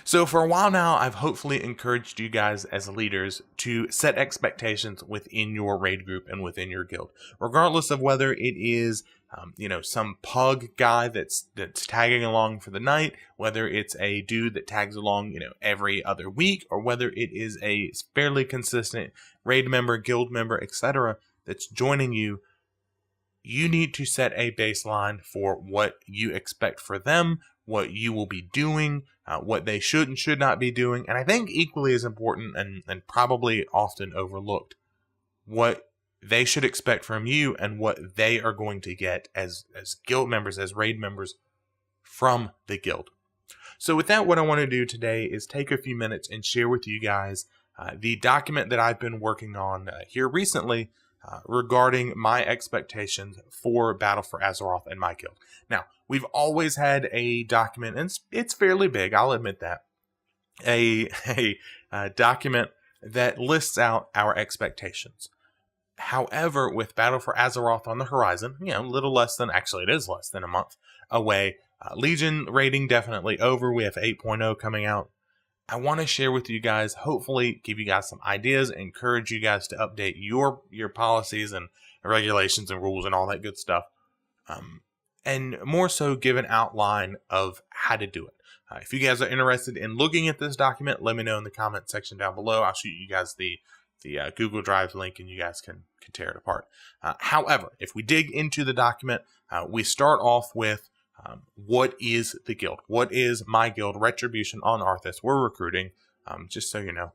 So for a while now, I've hopefully encouraged you guys as leaders to set expectations within your raid group and within your guild, regardless of whether it is, some pug guy that's tagging along for the night, whether it's a dude that tags along, every other week, or whether it is a fairly consistent raid member, guild member, etc. that's joining you. You need to set a baseline for what you expect for them, what you will be doing, what they should and should not be doing. And I think equally as important and probably often overlooked, what they should expect from you and what they are going to get as guild members, as raid members from the guild. So with that, what I want to do today is take a few minutes and share with you guys the document that I've been working on here recently regarding my expectations for Battle for Azeroth and my guild. Now, we've always had a document, and it's fairly big, I'll admit that, a document that lists out our expectations. However, with Battle for Azeroth on the horizon, a little less than, actually it is less than a month away, Legion rating definitely over, we have 8.0 coming out. I want to share with you guys, hopefully give you guys some ideas, encourage you guys to update your policies and regulations and rules and all that good stuff. And more so give an outline of how to do it. If you guys are interested in looking at this document, let me know in the comment section down below. I'll shoot you guys the Google Drive link and you guys can tear it apart. However, if we dig into the document, we start off with what is the guild? What is my guild, Retribution on Arthas? We're recruiting, just so you know.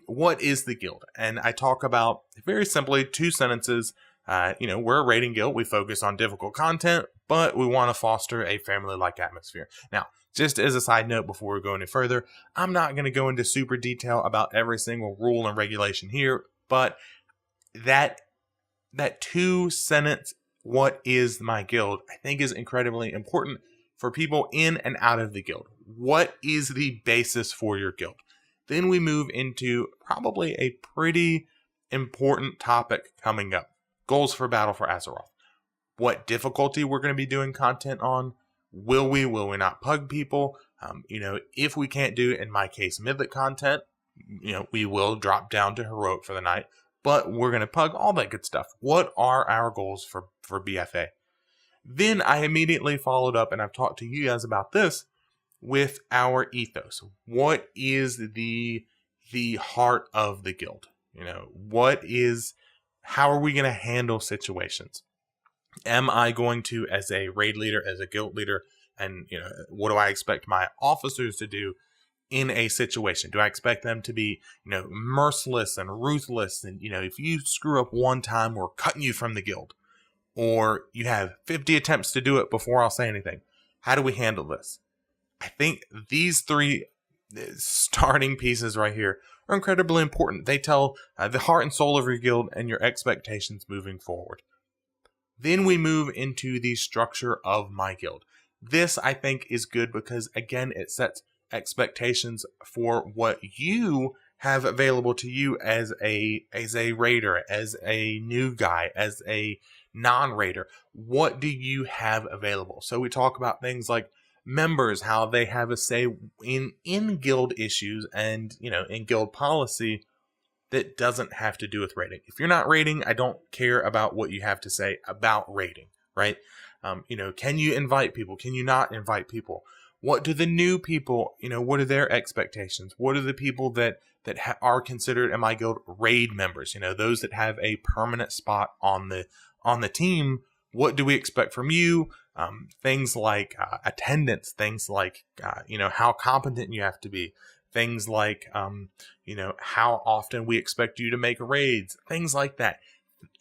What is the guild? And I talk about, very simply, 2 sentences. We're a raiding guild. We focus on difficult content, but we want to foster a family-like atmosphere. Now, just as a side note before we go any further, I'm not going to go into super detail about every single rule and regulation here, but that 2-sentence what is my guild, I think is incredibly important for people in and out of the guild. What is the basis for your guild? Then we move into probably a pretty important topic coming up. Goals for Battle for Azeroth. What difficulty we're going to be doing content on. Will we not pug people? If we can't do, in my case, mythic content, we will drop down to heroic for the night. But we're going to pug, all that good stuff. What are our goals for BFA? Then I immediately followed up, and I've talked to you guys about this, with our ethos. What is the heart of the guild? How are we going to handle situations? Am I going to, as a raid leader, as a guild leader, and what do I expect my officers to do in a situation? Do I expect them to be, merciless and ruthless? And, if you screw up one time, we're cutting you from the guild. Or you have 50 attempts to do it before I'll say anything. How do we handle this? I think these 3 starting pieces right here are incredibly important. They tell the heart and soul of your guild and your expectations moving forward. Then we move into the structure of my guild. This, I think, is good because, again, it sets expectations for what you have available to you as a raider, as a new guy, as a non-raider. What do you have available? So we talk about things like members, how they have a say in guild issues and, in guild policy that doesn't have to do with raiding. If you're not raiding, I don't care about what you have to say about raiding, right? Can you invite people? Can you not invite people? What do the new people, what are their expectations? What are the people that are considered in my guild raid members? Those that have a permanent spot on the team. What do we expect from you? Things like attendance, things like, how competent you have to be. Things like, how often we expect you to make raids, things like that.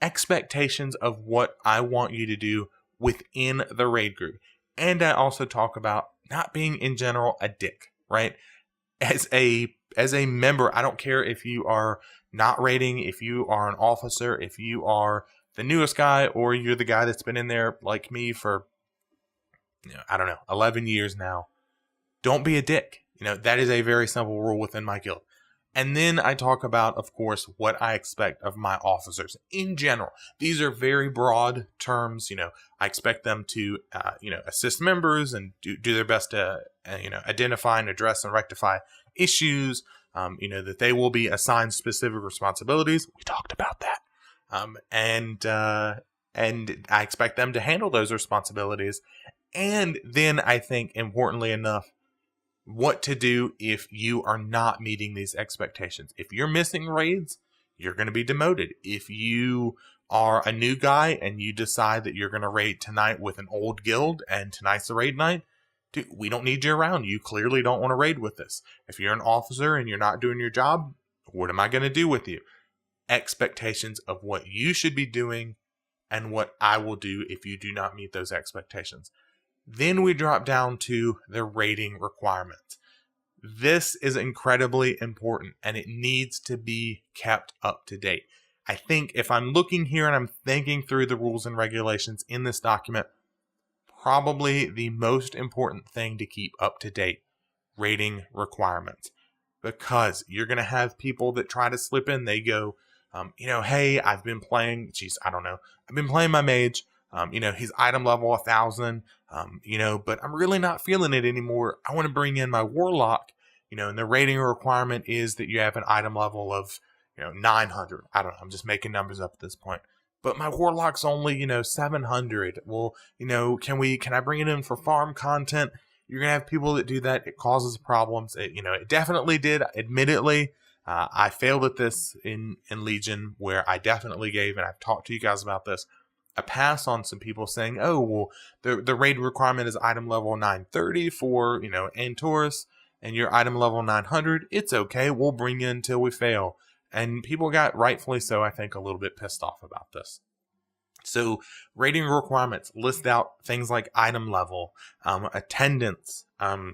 Expectations of what I want you to do within the raid group. And I also talk about not being in general a dick, right? As a member, I don't care if you are not raiding, if you are an officer, if you are the newest guy, or you're the guy that's been in there like me for, 11 years now. Don't be a dick. That is a very simple rule within my guild. And then I talk about, of course, what I expect of my officers in general. These are very broad terms. I expect them to, assist members and do their best to, identify and address and rectify issues. That they will be assigned specific responsibilities. We talked about that. And I expect them to handle those responsibilities. And then I think, importantly enough, what to do if you are not meeting these expectations. If you're missing raids, you're going to be demoted. If you are a new guy and you decide that you're going to raid tonight with an old guild and tonight's the raid night, dude, we don't need you around. You clearly don't want to raid with us. If you're an officer and you're not doing your job, what am I going to do with you? Expectations of what you should be doing and what I will do if you do not meet those expectations. Then we drop down to the rating requirements. This is incredibly important and it needs to be kept up to date. I think if I'm looking here and I'm thinking through the rules and regulations in this document, probably the most important thing to keep up to date, rating requirements. Because you're going to have people that try to slip in. They go, hey, I've been playing my mage. He's item level 1,000, but I'm really not feeling it anymore. I want to bring in my warlock, and the rating requirement is that you have an item level of, 900. I don't know. I'm just making numbers up at this point. But my warlock's only, 700. Well, can I bring it in for farm content? You're going to have people that do that. It causes problems. It definitely did. Admittedly, I failed at this in Legion, where I definitely gave, and I've talked to you guys about this, a pass on some people saying, oh, well, the raid requirement is item level 930 for, Antorus, and your item level 900. It's okay. We'll bring you until we fail. And people got, rightfully so, I think, a little bit pissed off about this. So rating requirements list out things like item level, attendance, that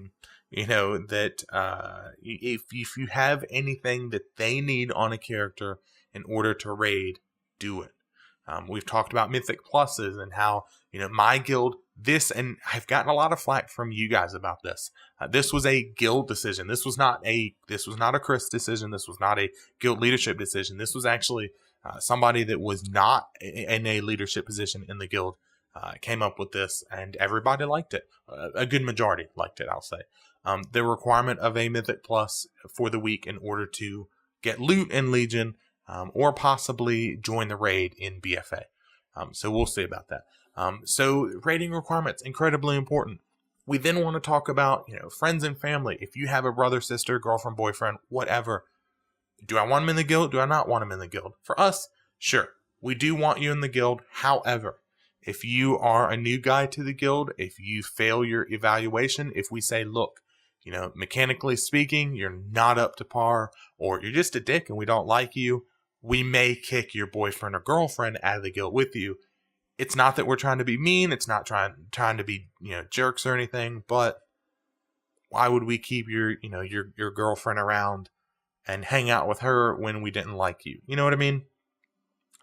if you have anything that they need on a character in order to raid, do it. We've talked about Mythic Pluses and how, my guild, and I've gotten a lot of flack from you guys about this. This was a guild decision. This was not a Chris decision. This was not a guild leadership decision. This was actually somebody that was not in a leadership position in the guild came up with this, and everybody liked it. A good majority liked it, I'll say. The requirement of a Mythic Plus for the week in order to get loot in Legion, or possibly join the raid in BFA. So we'll see about that. So rating requirements, incredibly important. We then want to talk about, friends and family. If you have a brother, sister, girlfriend, boyfriend, whatever, do I want them in the guild? Do I not want them in the guild? For us, sure, we do want you in the guild. However, if you are a new guy to the guild, if you fail your evaluation, if we say, look, mechanically speaking, you're not up to par, or you're just a dick and we don't like you, we may kick your boyfriend or girlfriend out of the guild with you. It's not that we're trying to be mean. It's not trying to be, jerks or anything, but why would we keep your girlfriend around and hang out with her when we didn't like you? You know what I mean?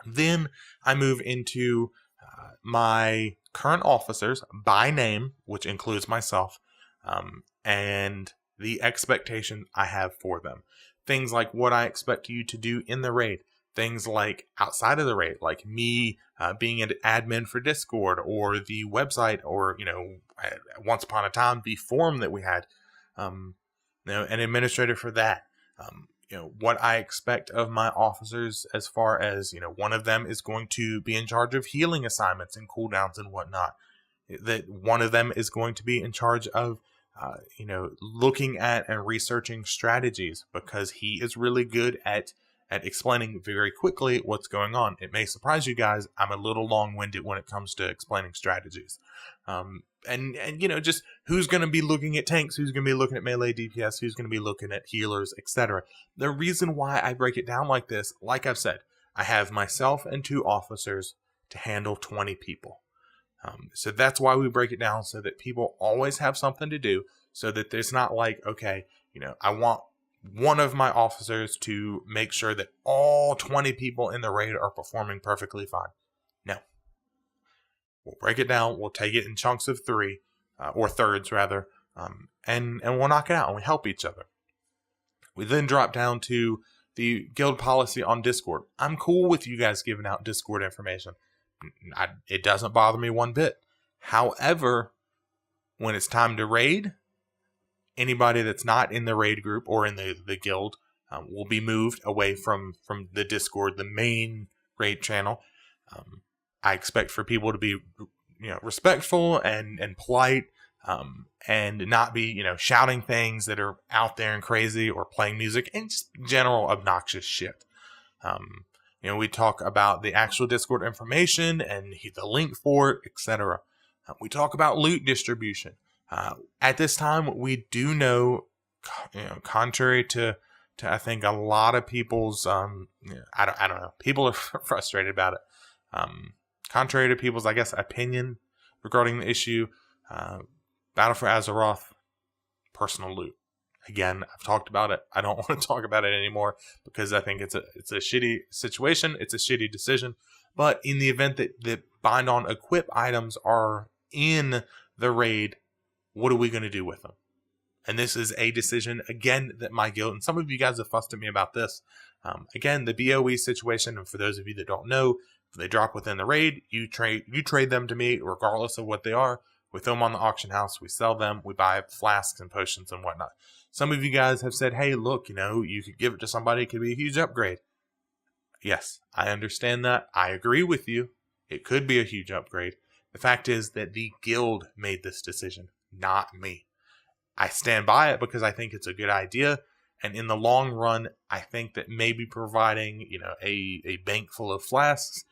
Then I move into my current officers by name, which includes myself, and the expectation I have for them. Things like what I expect you to do in the raid. Things like outside of the raid, like me being an admin for Discord or the website, or, once upon a time, the forum that we had, an administrator for that. What I expect of my officers as far as, one of them is going to be in charge of healing assignments and cooldowns and whatnot. That one of them is going to be in charge of, looking at and researching strategies, because he is really good at explaining very quickly what's going on. It may surprise you guys, I'm a little long-winded when it comes to explaining strategies. And just who's going to be looking at tanks, who's going to be looking at melee DPS, who's going to be looking at healers, etc. The reason why I break it down like this, like I've said, I have myself and 2 officers to handle 20 people. So that's why we break it down, so that people always have something to do, so that there's not like, okay, I want one of my officers to make sure that all 20 people in the raid are performing perfectly fine. No. We'll break it down. We'll take it in chunks of 3, or thirds rather, and we'll knock it out, and we help each other. We then drop down to the guild policy on Discord. I'm cool with you guys giving out Discord information. It doesn't bother me one bit. However, when it's time to raid, anybody that's not in the raid group or in the guild will be moved away from the Discord, the main raid channel. I expect for people to be, respectful and polite, and not be, shouting things that are out there and crazy or playing music and just general obnoxious shit. We talk about the actual Discord information and the link for it, etc. We talk about loot distribution. At this time, we do know, contrary to I think a lot of people's, I don't know, people are frustrated about it. Contrary to people's, I guess, opinion regarding the issue, Battle for Azeroth, personal loot. Again, I've talked about it. I don't want to talk about it anymore because I think it's a shitty situation. It's a shitty decision. But in the event that bind on equip items are in the raid, what are we going to do with them? And this is a decision, again, that my guild, and some of you guys have fussed at me about this. Again, the BOE situation, and for those of you that don't know, if they drop within the raid, you trade them to me regardless of what they are. We throw them on the auction house, we sell them, we buy flasks and potions and whatnot. Some of you guys have said, hey, look, you could give it to somebody, it could be a huge upgrade. Yes, I understand that. I agree with you. It could be a huge upgrade. The fact is that the guild made this decision, not me. I stand by it because I think it's a good idea. And in the long run, I think that maybe providing, a bank full of flasks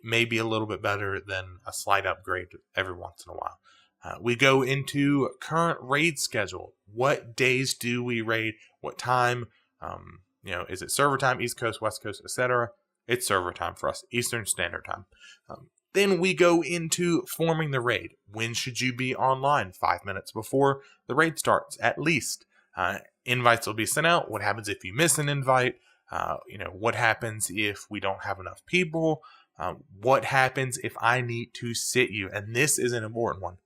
may be a little bit better than a slight upgrade every once in a while. We go into current raid schedule. What days do we raid? What time? Is it server time, East Coast, West Coast, etc.? It's server time for us, Eastern Standard Time. Then we go into forming the raid. When should you be online? 5 minutes before the raid starts, at least. Invites will be sent out. What happens if you miss an invite? What happens if we don't have enough people? What happens if I need to sit you? And this is an important one.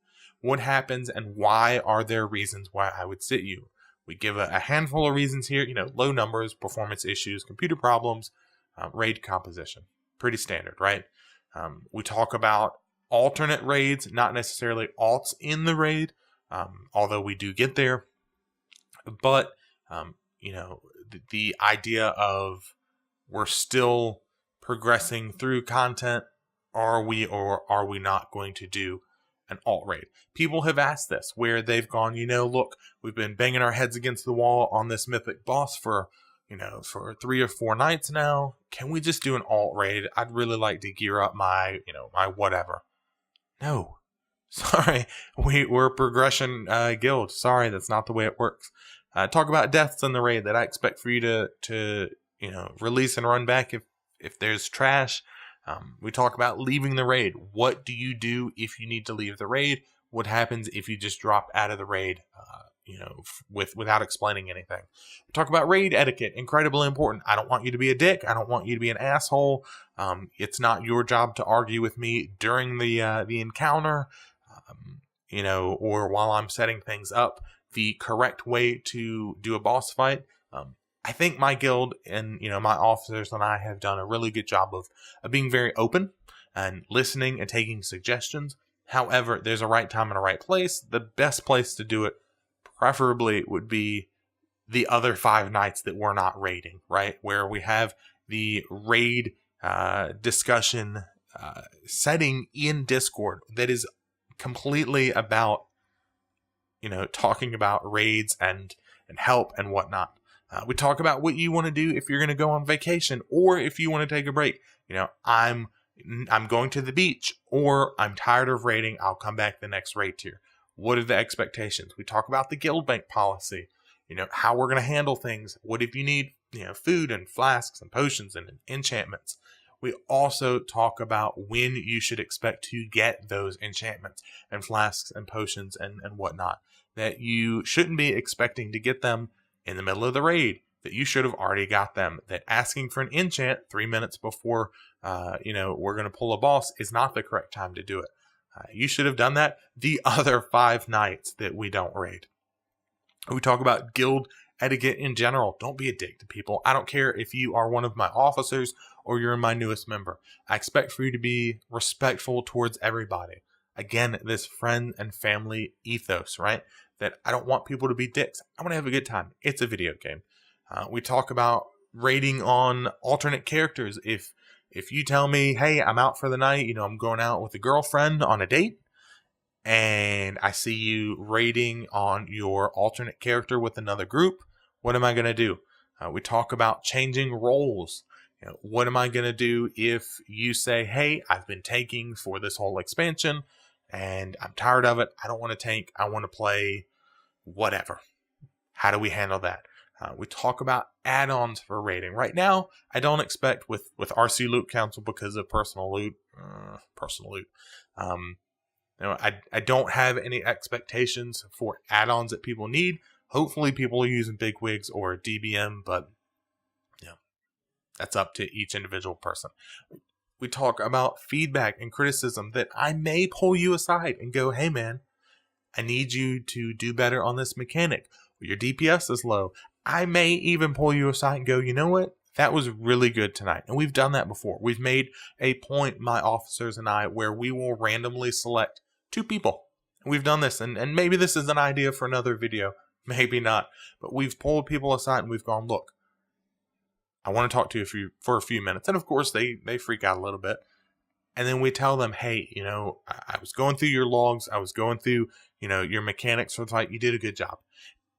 What happens and why are there reasons why I would sit you? We give a handful of reasons here, low numbers, performance issues, computer problems, raid composition. Pretty standard, right? We talk about alternate raids, not necessarily alts in the raid, although we do get there. But, the idea of we're still progressing through content. Are we or are we not going to do an alt raid? People have asked this where they've gone, look, we've been banging our heads against the wall on this mythic boss for 3 or 4 nights now. Can we just do an alt raid? I'd really like to gear up my whatever. No. Sorry. We're a progression guild. Sorry, that's not the way it works. Talk about deaths in the raid that I expect for you to release and run back if there's trash. We talk about leaving the raid. What do you do if you need to leave the raid? What happens if you just drop out of the raid, without explaining anything? We talk about raid etiquette. Incredibly important. I don't want you to be a dick. I don't want you to be an asshole. It's not your job to argue with me during the encounter, or while I'm setting things up. The correct way to do a boss fight. I think my guild and, my officers and I have done a really good job of being very open and listening and taking suggestions. However, there's a right time and a right place. The best place to do it, preferably, would be the other 5 nights that we're not raiding, right? Where we have the raid discussion setting in Discord that is completely about, talking about raids and help and whatnot. We talk about what you want to do if you're going to go on vacation or if you want to take a break. I'm going to the beach or I'm tired of raiding. I'll come back the next raid tier. What are the expectations? We talk about the guild bank policy, how we're going to handle things. What if you need, food and flasks and potions and enchantments? We also talk about when you should expect to get those enchantments and flasks and potions and whatnot. That you shouldn't be expecting to get them in the middle of the raid, that you should have already got them, that asking for an enchant 3 minutes before, we're going to pull a boss is not the correct time to do it. You should have done that the other 5 nights that we don't raid. We talk about guild etiquette in general. Don't be a dick to people. I don't care if you are one of my officers or you're my newest member. I expect for you to be respectful towards everybody. Again, this friend and family ethos, right? That I don't want people to be dicks. I want to have a good time. It's a video game. We talk about rating on alternate characters. If you tell me, hey, I'm out for the night, I'm going out with a girlfriend on a date, and I see you rating on your alternate character with another group, what am I going to do? We talk about changing roles. What am I going to do if you say, hey, I've been tanking for this whole expansion, and I'm tired of it. I don't want to tank. I want to play whatever. How do we handle that? We talk about add-ons for rating. Right now, I don't expect with RC Loot Council because of personal loot. I don't have any expectations for add-ons that people need. Hopefully, people are using bigwigs or DBM, but that's up to each individual person. We talk about feedback and criticism that I may pull you aside and go, hey man, I need you to do better on this mechanic. Your DPS is low. I may even pull you aside and go, you know what? That was really good tonight. And we've done that before. We've made a point, my officers and I, where we will randomly select 2 people. We've done this, and maybe this is an idea for another video. Maybe not. But we've pulled people aside and we've gone, look, I want to talk to you for a few minutes. And of course, they freak out a little bit. And then we tell them, hey, I was going through your logs. I was going through, your mechanics for the fight. You did a good job.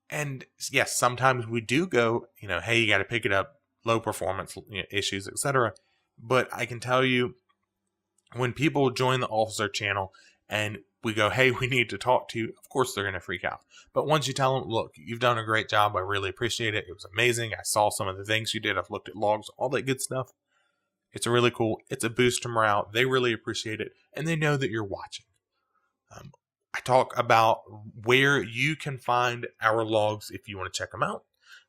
And yes, sometimes we do go, hey, you got to pick it up, low performance issues, etc. But I can tell you, when people join the officer channel and we go, hey, we need to talk to you, of course they're going to freak out. But once you tell them, look, you've done a great job. I really appreciate it. It was amazing. I saw some of the things you did. I've looked at logs, all that good stuff. It's really cool. It's a boost to morale. They really appreciate it. And they know that you're watching. I talk about where you can find our logs if you want to check them out.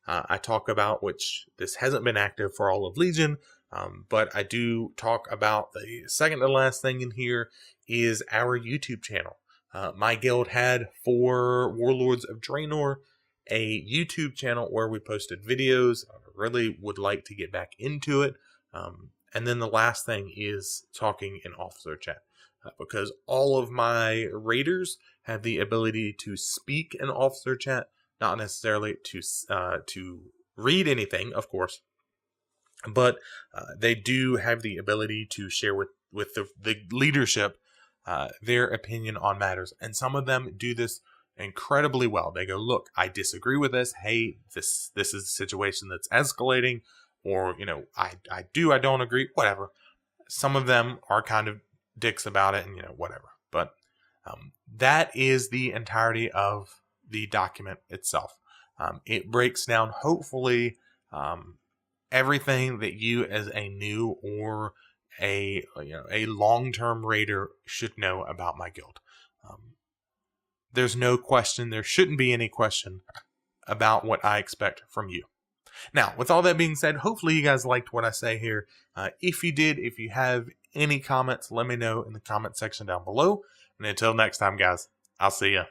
I talk about, which this hasn't been active for all of Legion, but I do talk about the second to last thing in here is our YouTube channel. My guild had, for Warlords of Draenor, a YouTube channel where we posted videos. I really would like to get back into it. And then the last thing is talking in officer chat. Because all of my raiders have the ability to speak in officer chat, not necessarily to read anything, of course, but they do have the ability to share with the leadership their opinion on matters. And some of them do this incredibly well. They go, look, I disagree with this. Hey, this is a situation that's escalating, or I don't agree, whatever. Some of them are kind of dicks about it, and whatever. But that is the entirety of the document itself. It breaks down, hopefully, everything that you as a new or a long-term raider should know about my guild. There's no question, there shouldn't be any question about what I expect from you. Now, with all that being said, hopefully you guys liked what I say here. If you did, if you have any comments, let me know in the comment section down below. And until next time, guys, I'll see ya.